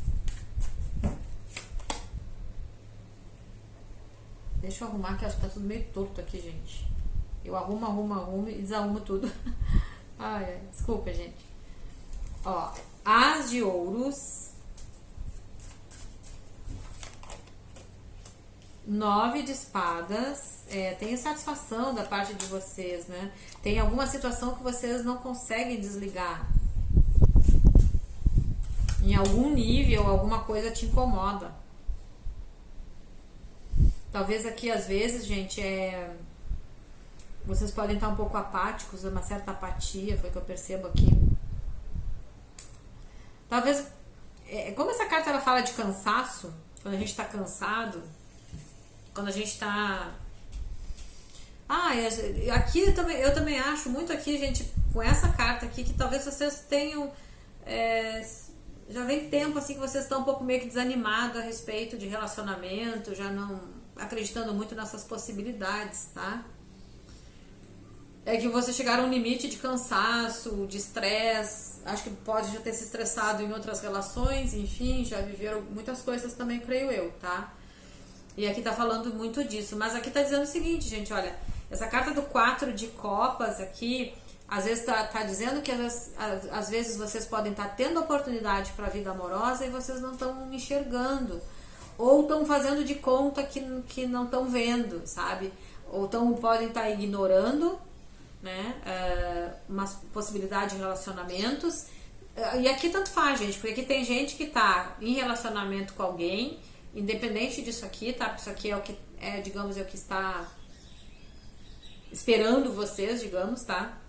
Deixa eu arrumar, que acho que tá tudo meio torto aqui, gente. Eu arrumo e desarrumo tudo. Ai, desculpa, gente. Ó, As de ouros. 9 de espadas. Tem insatisfação da parte de vocês, né? Tem alguma situação que vocês não conseguem desligar. Em algum nível, alguma coisa te incomoda. Talvez aqui, às vezes, gente, vocês podem estar um pouco apáticos, uma certa apatia, foi o que eu percebo aqui. Talvez, como essa carta ela fala de cansaço, quando a gente está cansado, quando a gente está... aqui eu também acho muito aqui, gente, com essa carta aqui, que talvez vocês tenham... já vem tempo assim que vocês estão um pouco meio que desanimados a respeito de relacionamento, já não acreditando muito nessas possibilidades, tá? É que vocês chegaram a um limite de cansaço, de estresse, acho que pode já ter se estressado em outras relações, enfim, já viveram muitas coisas também, creio eu, tá? E aqui tá falando muito disso, mas aqui tá dizendo o seguinte, gente, olha, essa carta do 4 de copas aqui, às vezes tá dizendo que às vezes vocês podem estar tendo oportunidade para a vida amorosa e vocês não estão enxergando, ou estão fazendo de conta que não estão vendo, sabe? Ou podem estar ignorando, né, uma possibilidade de relacionamentos. E aqui tanto faz, gente, porque aqui tem gente que tá em relacionamento com alguém, independente disso aqui, tá? Porque isso aqui é o que digamos, é o que está esperando vocês, digamos, tá?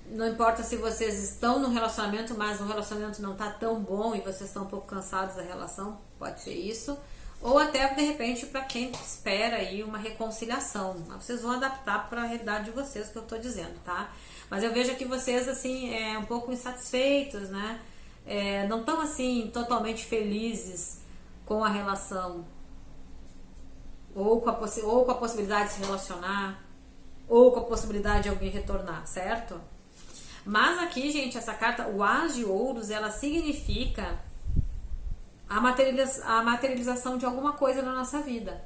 Não importa se vocês estão no relacionamento, mas o relacionamento não tá tão bom e vocês estão um pouco cansados da relação, pode ser isso. Ou até, de repente, para quem espera aí uma reconciliação. Mas vocês vão adaptar para a realidade de vocês, que eu tô dizendo, tá? Mas eu vejo que vocês, assim, um pouco insatisfeitos, né? Não estão, assim, totalmente felizes com a relação. Ou com a possibilidade de se relacionar. Ou com a possibilidade de alguém retornar, certo? Mas aqui, gente, essa carta, o As de ouros, ela significa a materialização de alguma coisa na nossa vida,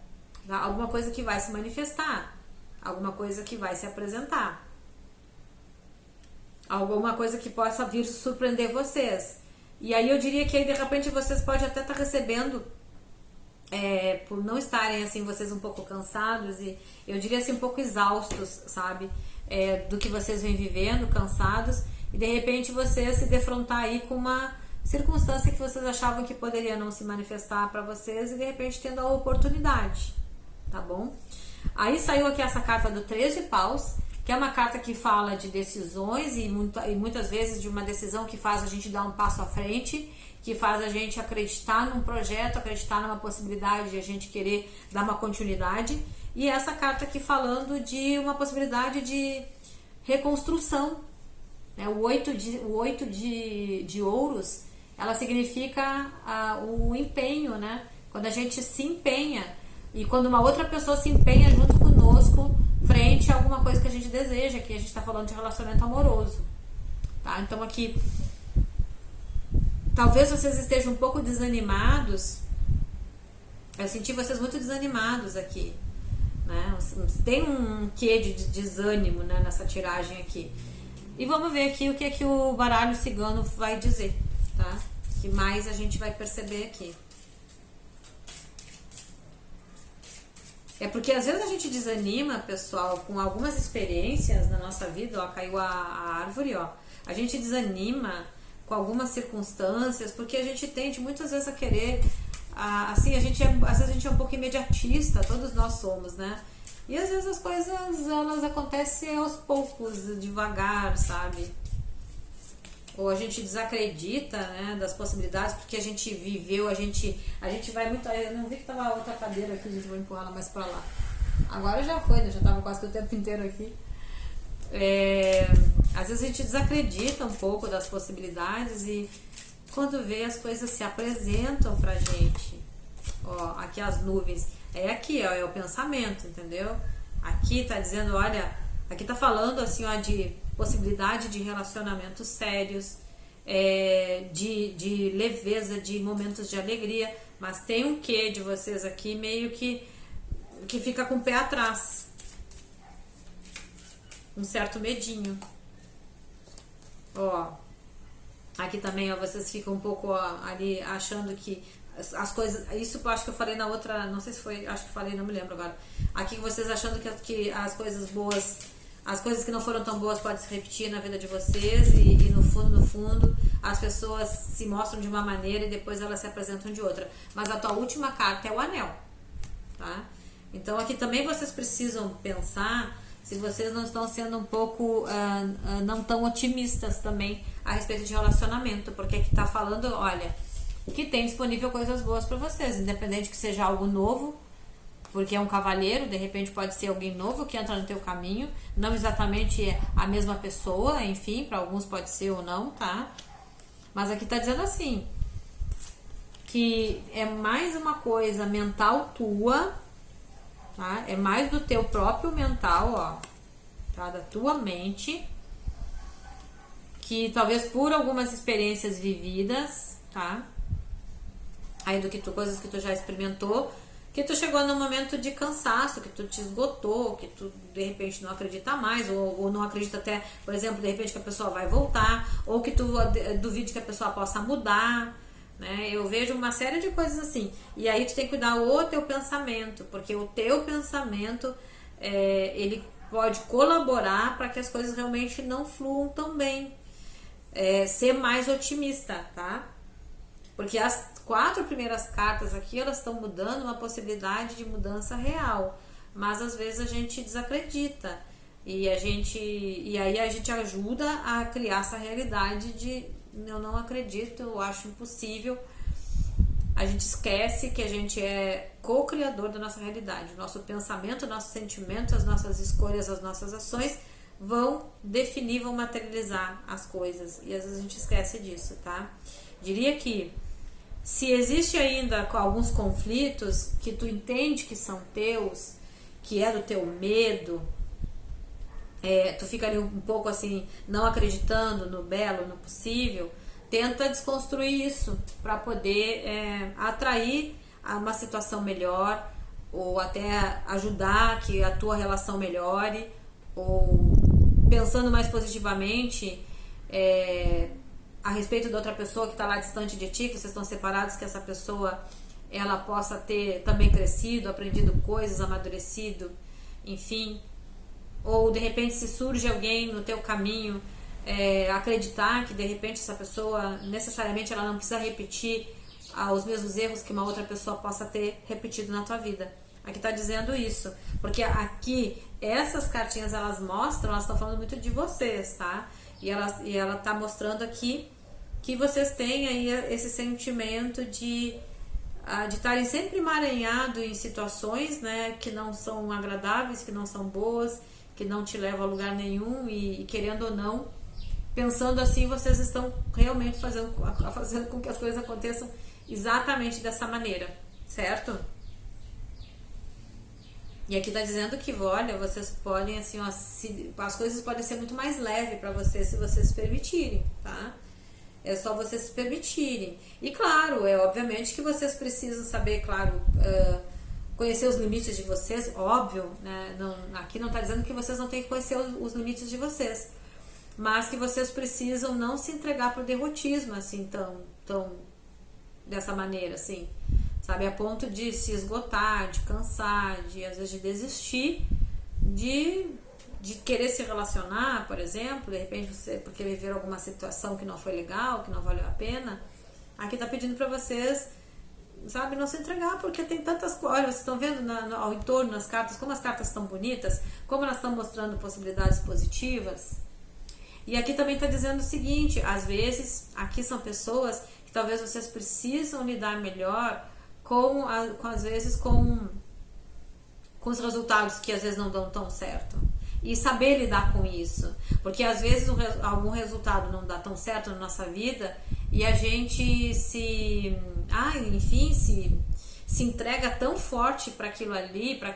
tá? Alguma coisa que vai se manifestar, alguma coisa que vai se apresentar, alguma coisa que possa vir surpreender vocês. E aí eu diria que aí, de repente vocês podem até estar recebendo, por não estarem assim, vocês um pouco cansados e eu diria assim um pouco exaustos, sabe, do que vocês vêm vivendo, cansados, e de repente vocês se defrontar aí com uma circunstância que vocês achavam que poderia não se manifestar para vocês e de repente tendo a oportunidade, tá bom? Aí saiu aqui essa carta do 3 de paus, que é uma carta que fala de decisões e muitas vezes de uma decisão que faz a gente dar um passo à frente, que faz a gente acreditar num projeto, acreditar numa possibilidade de a gente querer dar uma continuidade. E essa carta aqui falando de uma possibilidade de reconstrução, né? O 8 de ouros, ela significa o empenho, né? Quando a gente se empenha e quando uma outra pessoa se empenha junto conosco frente a alguma coisa que a gente deseja, que a gente está falando de relacionamento amoroso, tá? Então aqui, talvez vocês estejam um pouco desanimados, eu senti vocês muito desanimados aqui, né? Tem um quê de desânimo, né, nessa tiragem aqui. E vamos ver aqui o que o baralho cigano vai dizer, tá? Que mais a gente vai perceber aqui. É porque às vezes a gente desanima, pessoal, com algumas experiências na nossa vida, ó, caiu a árvore, ó. A gente desanima com algumas circunstâncias, porque a gente tende muitas vezes a querer, assim, às vezes a gente é um pouco imediatista, todos nós somos, né? E às vezes as coisas, elas acontecem aos poucos, devagar, sabe? Ou a gente desacredita, né, das possibilidades, porque a gente viveu, a gente vai muito... Eu não vi que tava outra cadeira aqui, a gente vai empurrar ela mais pra lá. Agora já foi, né? Já tava quase que o tempo inteiro aqui. Às vezes a gente desacredita um pouco das possibilidades e quando vê as coisas se apresentam pra gente. Ó, aqui as nuvens. Aqui, ó, é o pensamento, entendeu? Aqui tá dizendo, olha, aqui tá falando assim, ó, de possibilidade de relacionamentos sérios, de leveza, de momentos de alegria, mas tem um quê de vocês aqui meio que fica com o pé atrás, um certo medinho. Ó, aqui também, ó, vocês ficam um pouco, ó, ali achando que as coisas, isso eu acho que eu falei na outra, não sei se foi, acho que falei, não me lembro agora. Aqui vocês achando que as coisas boas, as coisas que não foram tão boas podem se repetir na vida de vocês e no fundo, as pessoas se mostram de uma maneira e depois elas se apresentam de outra. Mas a tua última carta é o anel, tá? Então aqui também vocês precisam pensar se vocês não estão sendo um pouco, não tão otimistas também a respeito de relacionamento, porque aqui tá falando, olha, que tem disponível coisas boas para vocês, independente que seja algo novo, porque é um cavaleiro, de repente pode ser alguém novo que entra no teu caminho, não exatamente a mesma pessoa, enfim, para alguns pode ser ou não, tá? Mas aqui tá dizendo assim, que é mais uma coisa mental tua, tá? É mais do teu próprio mental, ó, tá? Da tua mente, que talvez por algumas experiências vividas, tá? Aí do que coisas que tu já experimentou, que tu chegou num momento de cansaço, que tu te esgotou, que tu de repente não acredita mais, ou não acredita até, por exemplo, de repente que a pessoa vai voltar, ou que tu duvide que a pessoa possa mudar, né? Eu vejo uma série de coisas assim. E aí tu tem que cuidar o teu pensamento, porque o teu pensamento, ele pode colaborar para que as coisas realmente não fluam tão bem. Ser mais otimista, tá? Porque as 4 primeiras cartas aqui, elas estão mudando uma possibilidade de mudança real. Mas às vezes a gente desacredita. E aí a gente ajuda a criar essa realidade de eu não acredito, eu acho impossível. A gente esquece que a gente é co-criador da nossa realidade. Nosso pensamento, nosso sentimento, as nossas escolhas, as nossas ações vão definir, vão materializar as coisas. E às vezes a gente esquece disso, tá? Diria que se existe ainda alguns conflitos que tu entende que são teus, que é do teu medo, tu fica ali um pouco assim, não acreditando no belo, no possível, tenta desconstruir isso para poder atrair a uma situação melhor, ou até ajudar que a tua relação melhore, ou pensando mais positivamente, a respeito da outra pessoa que está lá distante de ti, que vocês estão separados, que essa pessoa ela possa ter também crescido, aprendido coisas, amadurecido, enfim. Ou de repente se surge alguém no teu caminho, acreditar que de repente essa pessoa necessariamente ela não precisa repetir os mesmos erros que uma outra pessoa possa ter repetido na tua vida. Aqui está dizendo isso, porque aqui essas cartinhas elas mostram, elas estão falando muito de vocês, tá? E ela está mostrando aqui que vocês têm aí esse sentimento de estarem sempre emaranhados em situações, né, que não são agradáveis, que não são boas, que não te levam a lugar nenhum e querendo ou não, pensando assim, vocês estão realmente fazendo com que as coisas aconteçam exatamente dessa maneira, certo? E aqui tá dizendo que, olha, vocês podem, assim, ó, as coisas podem ser muito mais leves para vocês se vocês se permitirem, tá? É só vocês se permitirem. E claro, obviamente que vocês precisam saber, claro, conhecer os limites de vocês, óbvio, né? Aqui não tá dizendo que vocês não têm que conhecer os limites de vocês, mas que vocês precisam não se entregar pro derrotismo, assim, tão dessa maneira, assim. sabe? A ponto de se esgotar, de cansar, de às vezes de desistir, de querer se relacionar, por exemplo, de repente você, porque viveram alguma situação que não foi legal, que não valeu a pena. Aqui tá pedindo para vocês, sabe, não se entregar, porque tem tantas coisas. Olha, vocês estão vendo ao entorno, nas cartas, como as cartas estão bonitas, como elas estão mostrando possibilidades positivas. E aqui também está dizendo o seguinte, às vezes, aqui são pessoas que talvez vocês precisam lidar melhor às vezes, com os resultados que às vezes não dão tão certo. E saber lidar com isso. Porque às vezes algum resultado não dá tão certo na nossa vida e a gente se entrega tão forte para aquilo ali, para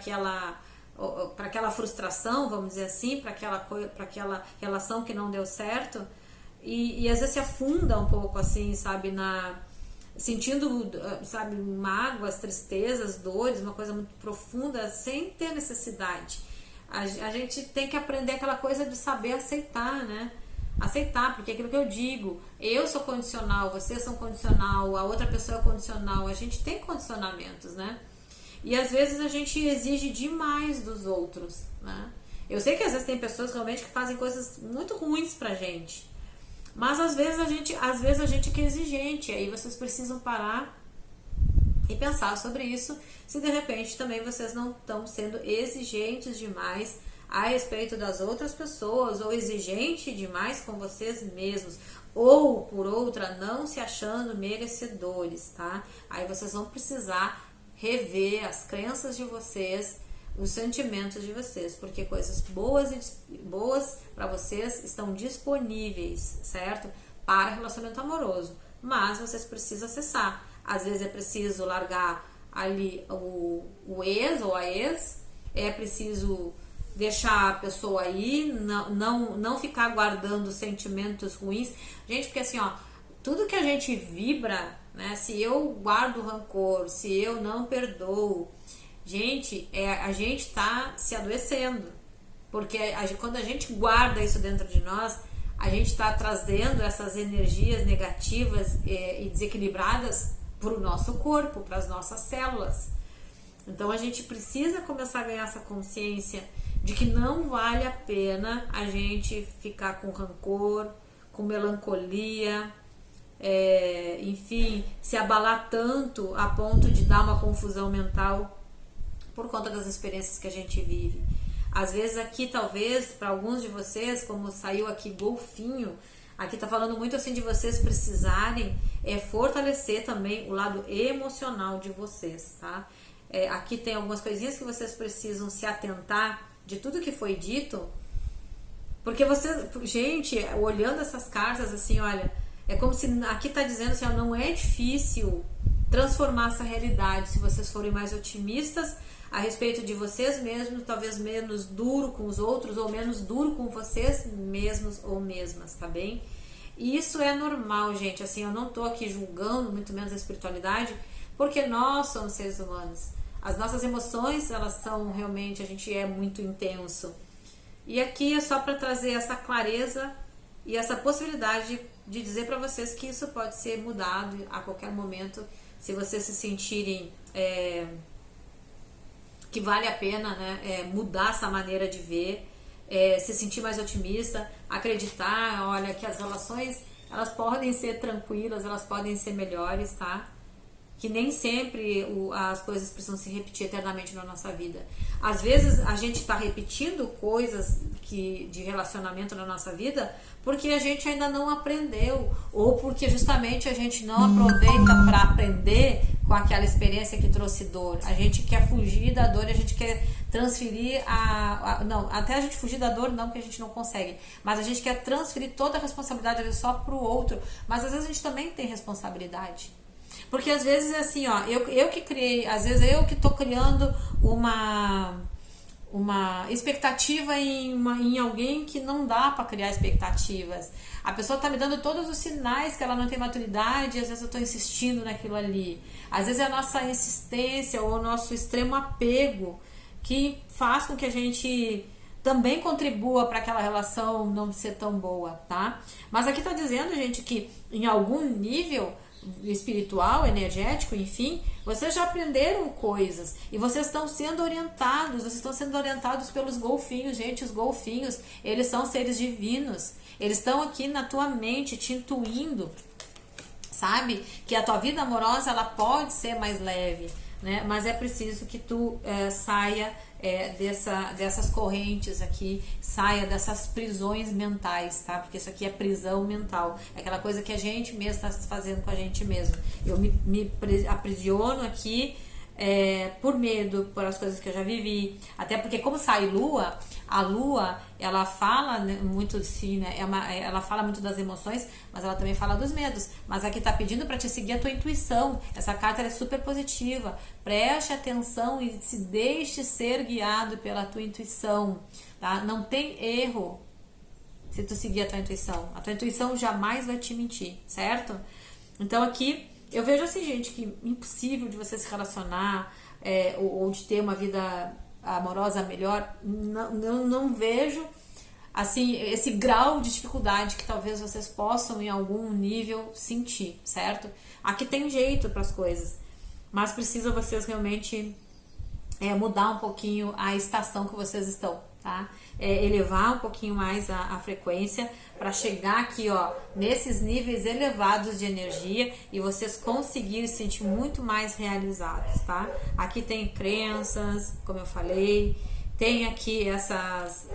aquela frustração, vamos dizer assim, para aquela relação que não deu certo, e às vezes se afunda um pouco assim, sabe, sentindo, sabe, mágoas, tristezas, dores, uma coisa muito profunda, sem ter necessidade. A gente tem que aprender aquela coisa de saber aceitar, né? Aceitar, porque é aquilo que eu digo, eu sou condicional, vocês são condicional, a outra pessoa é condicional, a gente tem condicionamentos, né? E às vezes a gente exige demais dos outros, né? Eu sei que às vezes tem pessoas realmente que fazem coisas muito ruins pra gente, mas às vezes a gente que é exigente, aí vocês precisam parar e pensar sobre isso, se de repente também vocês não estão sendo exigentes demais a respeito das outras pessoas, ou exigente demais com vocês mesmos, ou por outra, não se achando merecedores, tá? Aí vocês vão precisar rever as crenças de vocês, os sentimentos de vocês, porque coisas boas para vocês estão disponíveis, certo? Para relacionamento amoroso, mas vocês precisam acessar. Às vezes é preciso largar ali o ex ou a ex, é preciso deixar a pessoa aí, não ficar guardando sentimentos ruins. Gente, porque assim, ó, tudo que a gente vibra, né, se eu guardo rancor, se eu não perdoo, gente, a gente tá se adoecendo, porque quando a gente guarda isso dentro de nós, a gente está trazendo essas energias negativas e desequilibradas para o nosso corpo, para as nossas células. Então a gente precisa começar a ganhar essa consciência de que não vale a pena a gente ficar com rancor, com melancolia, enfim, se abalar tanto a ponto de dar uma confusão mental por conta das experiências que a gente vive. Às vezes aqui, talvez, para alguns de vocês, como saiu aqui golfinho, aqui tá falando muito assim de vocês precisarem fortalecer também o lado emocional de vocês, tá? Aqui tem algumas coisinhas que vocês precisam se atentar de tudo que foi dito, porque você, gente, olhando essas cartas assim, olha, é como se aqui tá dizendo assim, ó, não é difícil transformar essa realidade se vocês forem mais otimistas a respeito de vocês mesmos, talvez menos duro com os outros ou menos duro com vocês mesmos ou mesmas, tá bem? E isso é normal, gente, assim, eu não tô aqui julgando, muito menos a espiritualidade, porque nós somos seres humanos. As nossas emoções, elas são realmente, a gente é muito intenso. E aqui é só para trazer essa clareza e essa possibilidade de dizer para vocês que isso pode ser mudado a qualquer momento, se vocês se sentirem que vale a pena, né, mudar essa maneira de ver, se sentir mais otimista, acreditar, olha, que as relações, elas podem ser tranquilas, elas podem ser melhores, tá? Que nem sempre as coisas precisam se repetir eternamente na nossa vida. Às vezes a gente está repetindo coisas de relacionamento na nossa vida porque a gente ainda não aprendeu, ou porque justamente a gente não aproveita para aprender com aquela experiência que trouxe dor. A gente quer fugir da dor, a gente quer transferir não, até a gente fugir da dor não, porque a gente não consegue, mas a gente quer transferir toda a responsabilidade só para o outro, mas às vezes a gente também tem responsabilidade. Porque às vezes é assim, ó, eu que criei, às vezes eu que tô criando uma expectativa em alguém que não dá para criar expectativas. A pessoa tá me dando todos os sinais que ela não tem maturidade, e às vezes eu tô insistindo naquilo ali. Às vezes é a nossa insistência ou o nosso extremo apego que faz com que a gente também contribua para aquela relação não ser tão boa, tá? Mas aqui tá dizendo, gente, que em algum nível espiritual, energético, enfim, vocês já aprenderam coisas e vocês estão sendo orientados pelos golfinhos. Gente, os golfinhos, eles são seres divinos, eles estão aqui na tua mente te intuindo, sabe? Que a tua vida amorosa, ela pode ser mais leve, né? Mas é preciso que tu saia dessas correntes aqui, saia dessas prisões mentais, tá? Porque isso aqui é prisão mental, é aquela coisa que a gente mesmo está fazendo com a gente mesmo. Eu me aprisiono aqui por medo, por as coisas que eu já vivi, até porque como sai lua, a lua, ela fala, né, muito assim, né, ela fala muito das emoções, mas ela também fala dos medos, mas aqui tá pedindo para te seguir a tua intuição. Essa carta é super positiva, preste atenção e se deixe ser guiado pela tua intuição, tá? Não tem erro se tu seguir a tua intuição jamais vai te mentir, certo? Então aqui eu vejo assim, gente, que impossível de você se relacionar ou de ter uma vida amorosa melhor. Não vejo assim esse grau de dificuldade que talvez vocês possam em algum nível sentir, certo? Aqui tem jeito para as coisas, mas precisa vocês realmente mudar um pouquinho a estação que vocês estão, tá? Elevar um pouquinho mais a frequência para chegar aqui, ó, nesses níveis elevados de energia e vocês conseguirem se sentir muito mais realizados, tá? Aqui tem crenças, como eu falei, tem aqui essas,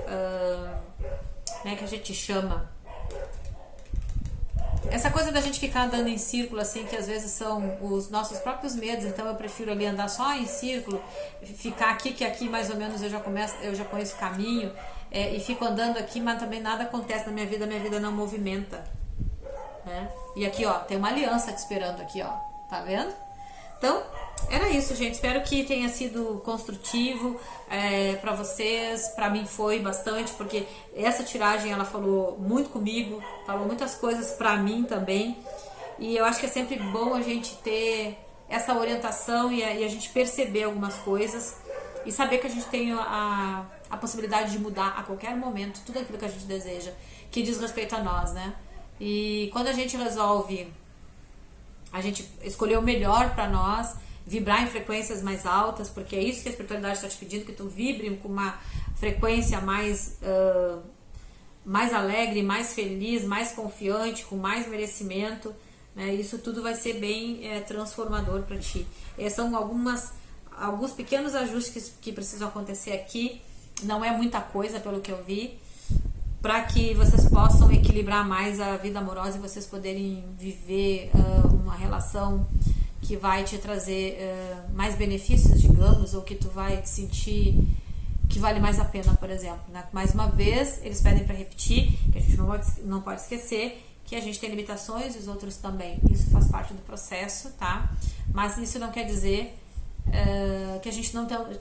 como é que a gente chama? Essa coisa da gente ficar andando em círculo, assim, que às vezes são os nossos próprios medos, então eu prefiro ali andar só em círculo, ficar aqui, que aqui mais ou menos eu já conheço o caminho, e fico andando aqui, mas também nada acontece na minha vida não movimenta, né? E aqui, ó, tem uma aliança te esperando aqui, ó, tá vendo? Então, era isso, gente. Espero que tenha sido construtivo para vocês. Para mim foi bastante, porque essa tiragem ela falou muito comigo, falou muitas coisas para mim também. E eu acho que é sempre bom a gente ter essa orientação e a gente perceber algumas coisas e saber que a gente tem a possibilidade de mudar a qualquer momento tudo aquilo que a gente deseja, que diz respeito a nós, né? E quando a gente resolve a gente escolher o melhor para nós, vibrar em frequências mais altas, porque é isso que a espiritualidade está te pedindo, que tu vibre com uma frequência mais alegre, mais feliz, mais confiante, com mais merecimento, né? Isso tudo vai ser bem transformador para ti. São alguns pequenos ajustes que precisam acontecer aqui, não é muita coisa pelo que eu vi, para que vocês possam equilibrar mais a vida amorosa e vocês poderem viver uma relação que vai te trazer mais benefícios, digamos, ou que tu vai te sentir que vale mais a pena, por exemplo, né? Mais uma vez, eles pedem para repetir, que a gente não pode esquecer que a gente tem limitações e os outros também. Isso faz parte do processo, tá? Mas isso não quer dizer que a gente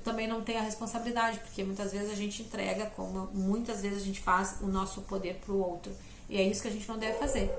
também não tem a responsabilidade, porque muitas vezes a gente entrega, como muitas vezes a gente faz o nosso poder para o outro, e é isso que a gente não deve fazer.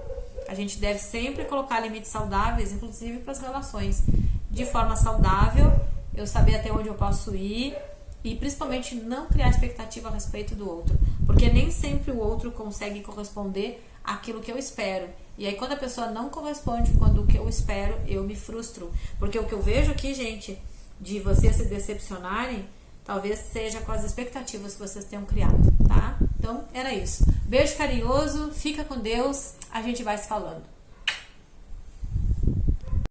A gente deve sempre colocar limites saudáveis, inclusive para as relações, de forma saudável, eu saber até onde eu posso ir e principalmente não criar expectativa a respeito do outro, porque nem sempre o outro consegue corresponder àquilo que eu espero. E aí quando a pessoa não corresponde com o que eu espero, eu me frustro, porque o que eu vejo aqui, gente, de vocês se decepcionarem, talvez seja com as expectativas que vocês tenham criado, tá? Então, era isso. Beijo carinhoso, fica com Deus, a gente vai se falando.